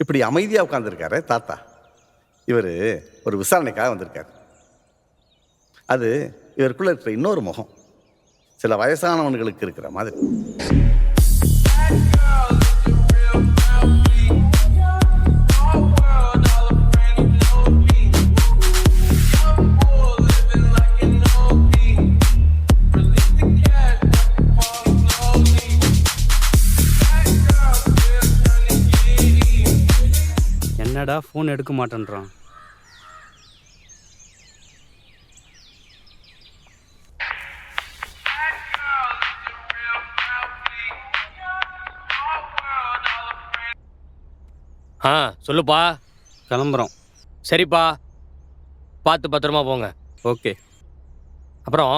இப்படி அமைதியாக உட்காந்துருக்காரு தாத்தா. இவர் ஒரு விசாரணைக்காக வந்திருக்காரு. அது இவருக்குள்ள இருக்கிற இன்னொரு முகம், சில வயசானவன்களுக்கு இருக்கிற மாதிரி. என்னடா ஃபோன் எடுக்க மாட்டேன்றான். சொல்லுப்பா. கிளம்புறோம். சரிப்பா, பார்த்து பத்திரமா போங்க. ஓகே. அப்புறம்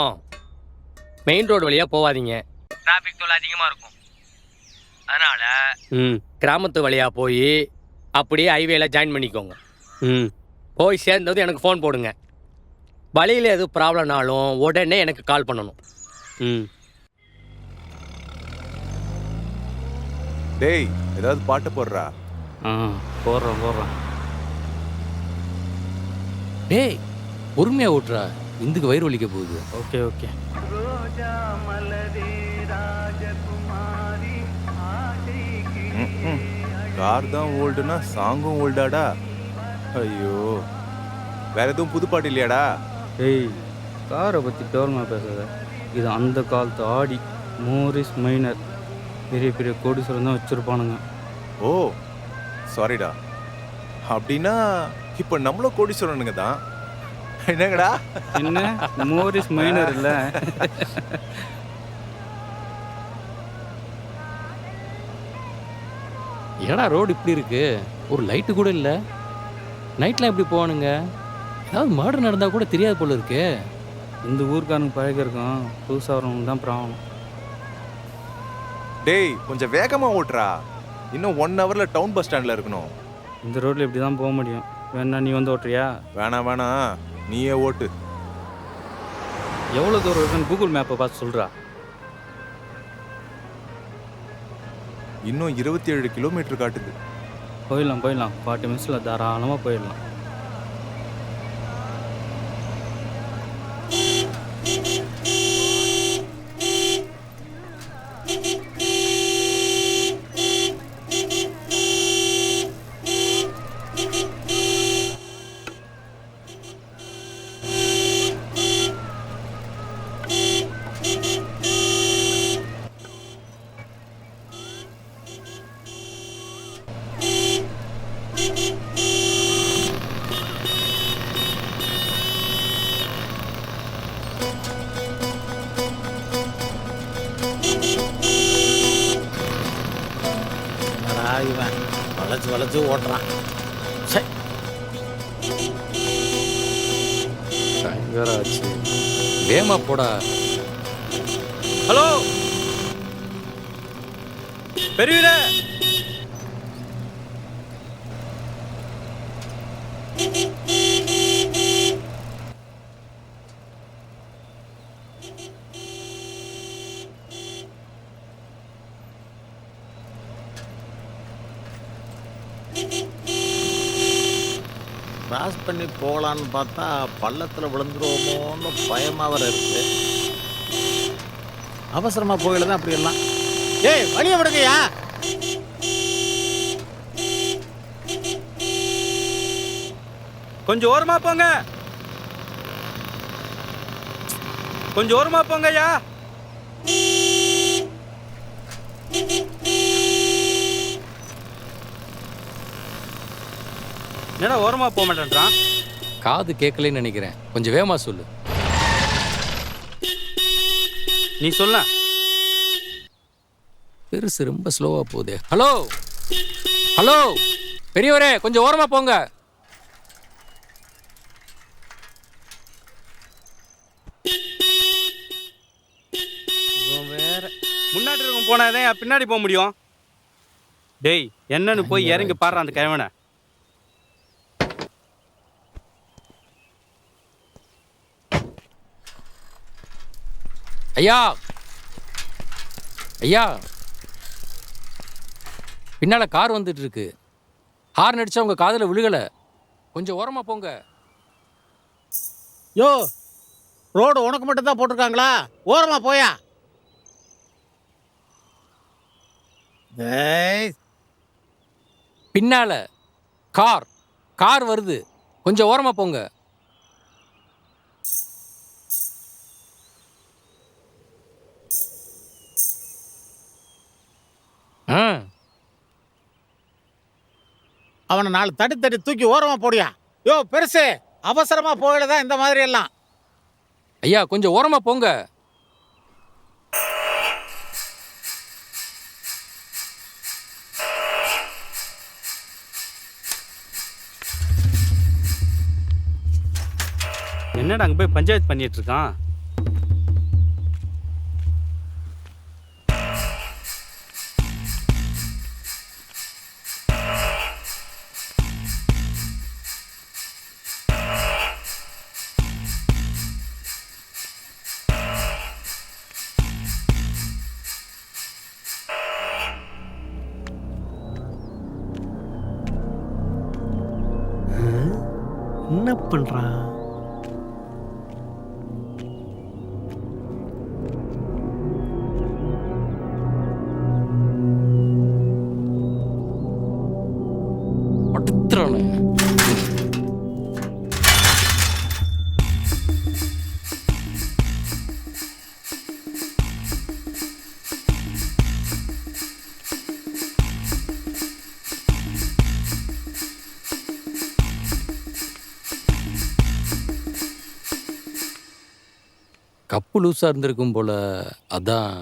மெயின் ரோடு வழியாக போகாதீங்க, டிராஃபிக் தொல்லை அதிகமாக இருக்கும். அதனால் கிராமத்து வழியாக போய் அப்படியே ஹைவேல ஜாயின் பண்ணிக்கோங்க. போய் சேர்ந்தது எனக்கு ஃபோன் போடுங்க. வழியில் எதுவும் ப்ராப்ளம்னாலும் உடனே எனக்கு கால் பண்ணணும். டேய், ஏதாவது பாட்டு போடுறா. போடுறேன். டேய், பொறுமையாக ஓட்டுறா, இந்துக்கு வயிறு வலிக்க போகுது. ஓகே. கார் தான் ஓல்டுனா சாங்கும் ஓல்டாடா. ஐயோ, வேற எதுவும் புது பாட்டு இல்லையாடா? ஏய், காரை பற்றி கேவலமாக பேசாத. இது அந்த காலத்து ஆடி, மோரிஸ் மைனர். பெரிய பெரிய கோடீஸ்வரன் தான் வச்சுருப்பானுங்க. ஓ சாரிடா. அப்படின்னா இப்போ நம்மளும் கோடீஸ்வரனுங்க தான். என்னங்கடா? என்ன மோரிஸ் மைனர் இல்லை? ஏடா ரோடு இப்படி இருக்கு, ஒரு லைட்டு கூட இல்லை. நைட்லாம் எப்படி போவானுங்க? ஏதாவது மர்டர் நடந்தால் கூட தெரியாது போல இருக்கு. இந்த ஊருக்காரனுக்கு பழகிருக்கோம், புதுசாக வரவங்க தான் ப்ராப்ளம். டேய், கொஞ்சம் வேகமாக ஓட்டுறா. இன்னும் 1 ஹவர்ல டவுன் பஸ் ஸ்டாண்டில் இருக்கணும். இந்த ரோட்டில் இப்படி தான் போக முடியும். வேணா நீ வந்து ஓட்டுறியா? வேணாம், நீயே ஓட்டு. எவ்வளோ தூரம் இருக்குன்னு கூகுள் மேப்பை பார்த்து சொல்கிறா. இன்னும் 27 கிலோமீட்டர் காட்டுது. போயிடலாம் 40 நிமிஷத்தில் தாராளமாக போயிடலாம். இவன் வளைச்சு ஓட்டுறான். ஆச்சு, வேமா போடா. ஹலோ பெரியவரே, கிராஸ் பண்ணி போகலான்னு பார்த்தா பள்ளத்தில் விழுந்துருவோமோன்னு பயமாக வர இருக்கு. அவசரமாக போகல தான் அப்படி எல்லாம். ஏய், வழியை விடுங்கய்யா. கொஞ்சம் ஓரமா போங்கய்யா. என்னடா ஓரமா போக மாட்டேன்றான்? காது கேட்கலன்னு நினைக்கிறேன், கொஞ்சம் வேகமா சொல்லு. நீ சொல்ல. பெருசு ரொம்ப ஸ்லோவா போகுது. ஹலோ பெரியவரே, கொஞ்சம் ஓரமா போங்க. வேற முன்னாடி இருக்கும் போனாதான் பின்னாடி போக முடியும். டேய், என்னன்னு போய் இறங்கி பாடுற அந்த கிழவனை. ஐயா பின்னால கார் வந்துட்டு இருக்கு. ஹார்ன் அடிச்சா உங்க காதுல விழுகல. கொஞ்சம் ஓரமா போங்க. யோ, ரோடு உனக்கு மட்டும் தான் போட்டிருக்காங்களா? ஓரமா போயா. ஏய், பின்னால கார் வருது. கொஞ்சம் ஓரமா போங்க. ஆ, அவனை 4 தட்டி தூக்கி ஓரமா போடியா. யோ பெருசு, அவசரமா போயிடதான் இந்த மாதிரி எல்லாம். ஐயா கொஞ்சம் ஓரமா போங்க. என்னடா அங்கே போய் பஞ்சாயத்து பண்ணிட்டு இருக்கான்? என்ன பண்றான்? படுத்துறானே. கப்பு லூஸா இருந்திருக்கும் போல. அதான்.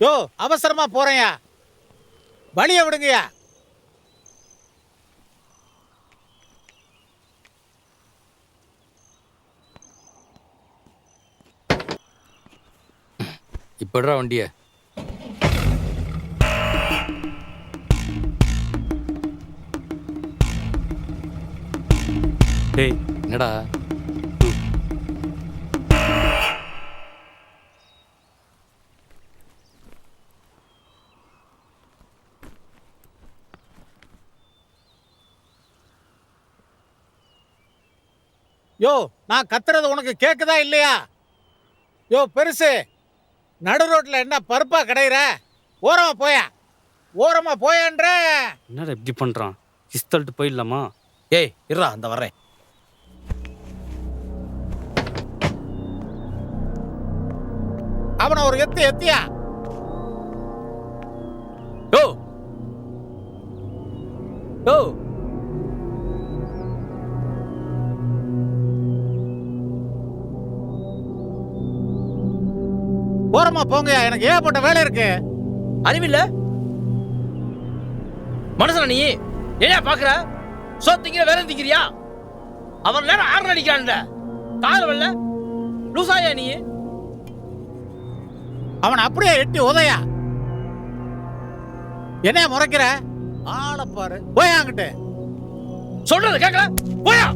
யோ அவசரமா போறேன்யா, வழிய விடுங்கயா. இப்படா வண்டிய. டேய், என்னடா? யோ நான் கத்துறது உனக்கு கேக்குதா இல்லையா? யோ பெருசு, நடு ரோட்ல என்ன பருப்பா கிடையிற? ஓரமா போயா, ஓரமா போயான்ற. என்னடா இப்படி பண்ணுறான்? கிஸ்தல்ட்டு போயிடலாமா? ஏய் இருடா, அந்த வர்றேன். அவனை ஒரு எத்தியா. யோ யோ, ஓரமா போங்கயா, எனக்கு ஏகப்பட்ட வேலை இருக்கு. அறிவில்ல மனுஷனா நீ? என்ன பாக்குற? சோத்திங்கிற வேலை திங்கிறியா? அவன் நேரம் ஆறு அடிக்கிறான்ல, கால வரல லூசாயா நீ? அவன் அப்படியே எட்டி உதையா. என்ன முறைக்கிற? ஆளை பாரு, போய் அங்கிட்டு. சொல்றது கேட்கல, போயா.